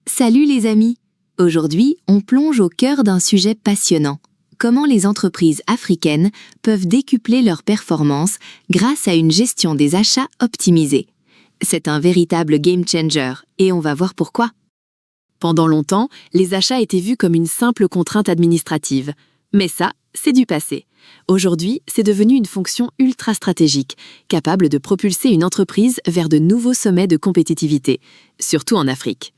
Salut les amis! Aujourd'hui, on plonge au cœur d'un sujet passionnant. Comment les entreprises africaines peuvent décupler leurs performances grâce à une gestion des achats optimisée. C'est un véritable game changer et on va voir pourquoi. Pendant longtemps, les achats étaient vus comme une simple contrainte administrative. Mais ça, c'est du passé. Aujourd'hui, c'est devenu une fonction ultra stratégique, capable de propulser une entreprise vers de nouveaux sommets de compétitivité, surtout en Afrique.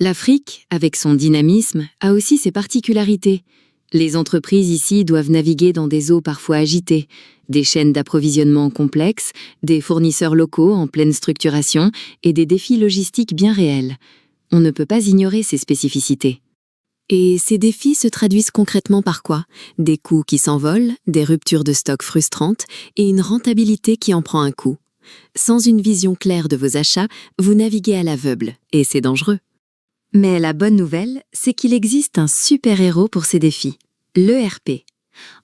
L'Afrique, avec son dynamisme, a aussi ses particularités. Les entreprises ici doivent naviguer dans des eaux parfois agitées, des chaînes d'approvisionnement complexes, des fournisseurs locaux en pleine structuration et des défis logistiques bien réels. On ne peut pas ignorer ces spécificités. Et ces défis se traduisent concrètement par quoi? Des coûts qui s'envolent, des ruptures de stock frustrantes et une rentabilité qui en prend un coup. Sans une vision claire de vos achats, vous naviguez à l'aveugle, et c'est dangereux. Mais la bonne nouvelle, c'est qu'il existe un super-héros pour ces défis, l'ERP.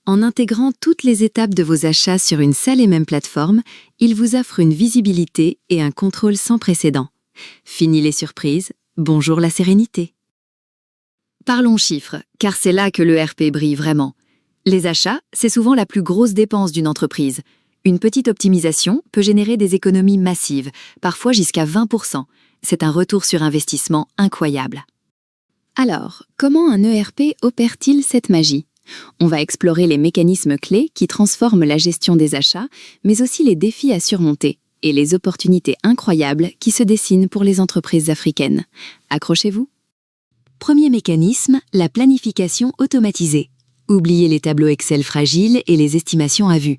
En intégrant toutes les étapes de vos achats sur une seule et même plateforme, il vous offre une visibilité et un contrôle sans précédent. Fini les surprises, bonjour la sérénité. Parlons chiffres, car c'est là que l'ERP brille vraiment. Les achats, c'est souvent la plus grosse dépense d'une entreprise. Une petite optimisation peut générer des économies massives, parfois jusqu'à 20%. C'est un retour sur investissement incroyable. Alors, comment un ERP opère-t-il cette magie? On va explorer les mécanismes clés qui transforment la gestion des achats, mais aussi les défis à surmonter et les opportunités incroyables qui se dessinent pour les entreprises africaines. Accrochez-vous. Premier mécanisme, la planification automatisée. Oubliez les tableaux Excel fragiles et les estimations à vue.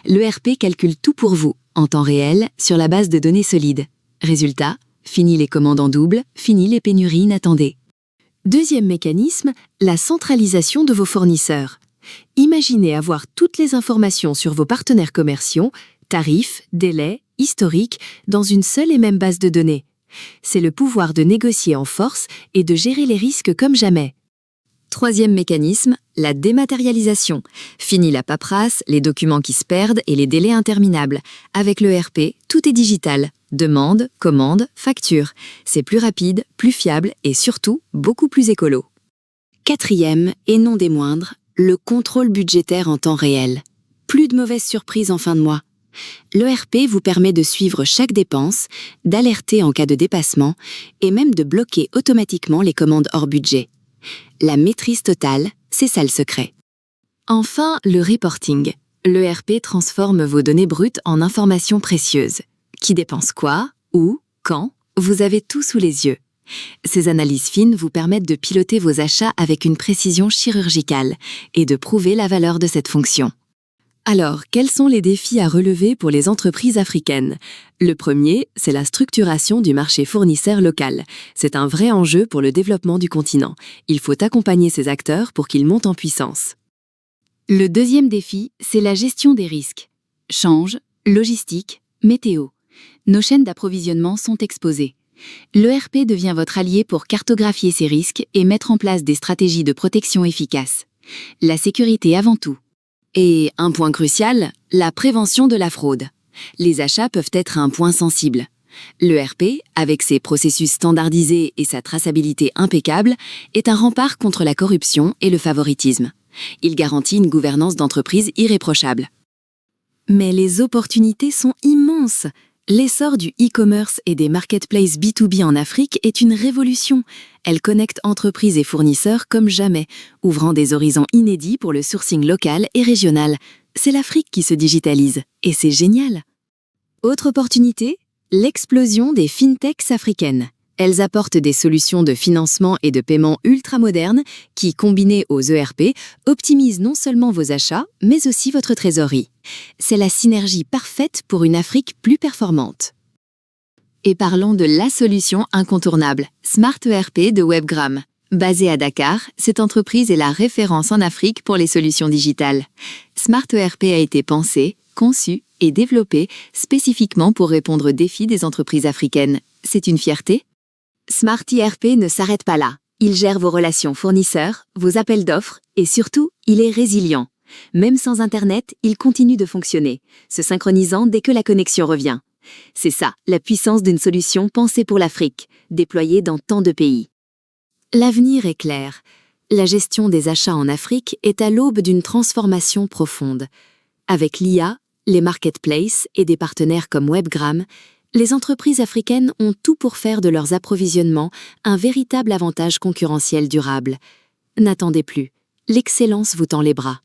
L'ERP calcule tout pour vous, en temps réel, sur la base de données solides. Résultat, fini les commandes en double, fini les pénuries inattendées. Deuxième mécanisme, la centralisation de vos fournisseurs. Imaginez avoir toutes les informations sur vos partenaires commerciaux, tarifs, délais, historiques, dans une seule et même base de données. C'est le pouvoir de négocier en force et de gérer les risques comme jamais. Troisième mécanisme, la dématérialisation. Fini la paperasse, les documents qui se perdent et les délais interminables. Avec l'ERP, tout est digital. Demande, commande, facture. C'est plus rapide, plus fiable et surtout beaucoup plus écolo. Quatrième, et non des moindres, le contrôle budgétaire en temps réel. Plus de mauvaises surprises en fin de mois. L'ERP vous permet de suivre chaque dépense, d'alerter en cas de dépassement et même de bloquer automatiquement les commandes hors budget. La maîtrise totale, c'est ça le secret. Enfin, le reporting. L'ERP transforme vos données brutes en informations précieuses. Qui dépense quoi, où, quand, vous avez tout sous les yeux. Ces analyses fines vous permettent de piloter vos achats avec une précision chirurgicale et de prouver la valeur de cette fonction. Alors, quels sont les défis à relever pour les entreprises africaines? Le premier, c'est la structuration du marché fournisseur local. C'est un vrai enjeu pour le développement du continent. Il faut accompagner ces acteurs pour qu'ils montent en puissance. Le deuxième défi, c'est la gestion des risques. Change, logistique, météo. Nos chaînes d'approvisionnement sont exposées. L'ERP devient votre allié pour cartographier ces risques et mettre en place des stratégies de protection efficaces. La sécurité avant tout. Et un point crucial, la prévention de la fraude. Les achats peuvent être un point sensible. L'ERP, avec ses processus standardisés et sa traçabilité impeccable, est un rempart contre la corruption et le favoritisme. Il garantit une gouvernance d'entreprise irréprochable. Mais les opportunités sont immenses. L'essor du e-commerce et des marketplaces B2B en Afrique est une révolution. Elle connecte entreprises et fournisseurs comme jamais, ouvrant des horizons inédits pour le sourcing local et régional. C'est l'Afrique qui se digitalise, et c'est génial. Autre opportunité, l'explosion des fintechs africaines. Elles apportent des solutions de financement et de paiement ultra modernes qui, combinées aux ERP, optimisent non seulement vos achats, mais aussi votre trésorerie. C'est la synergie parfaite pour une Afrique plus performante. Et parlons de la solution incontournable, Smart ERP de Webgram. Basée à Dakar, cette entreprise est la référence en Afrique pour les solutions digitales. Smart ERP a été pensé, conçu et développé spécifiquement pour répondre aux défis des entreprises africaines. C'est une fierté. Smart ERP ne s'arrête pas là. Il gère vos relations fournisseurs, vos appels d'offres et surtout, il est résilient. Même sans Internet, il continue de fonctionner, se synchronisant dès que la connexion revient. C'est ça, la puissance d'une solution pensée pour l'Afrique, déployée dans tant de pays. L'avenir est clair. La gestion des achats en Afrique est à l'aube d'une transformation profonde. Avec l'IA, les marketplaces et des partenaires comme Webgram, les entreprises africaines ont tout pour faire de leurs approvisionnements un véritable avantage concurrentiel durable. N'attendez plus, l'excellence vous tend les bras.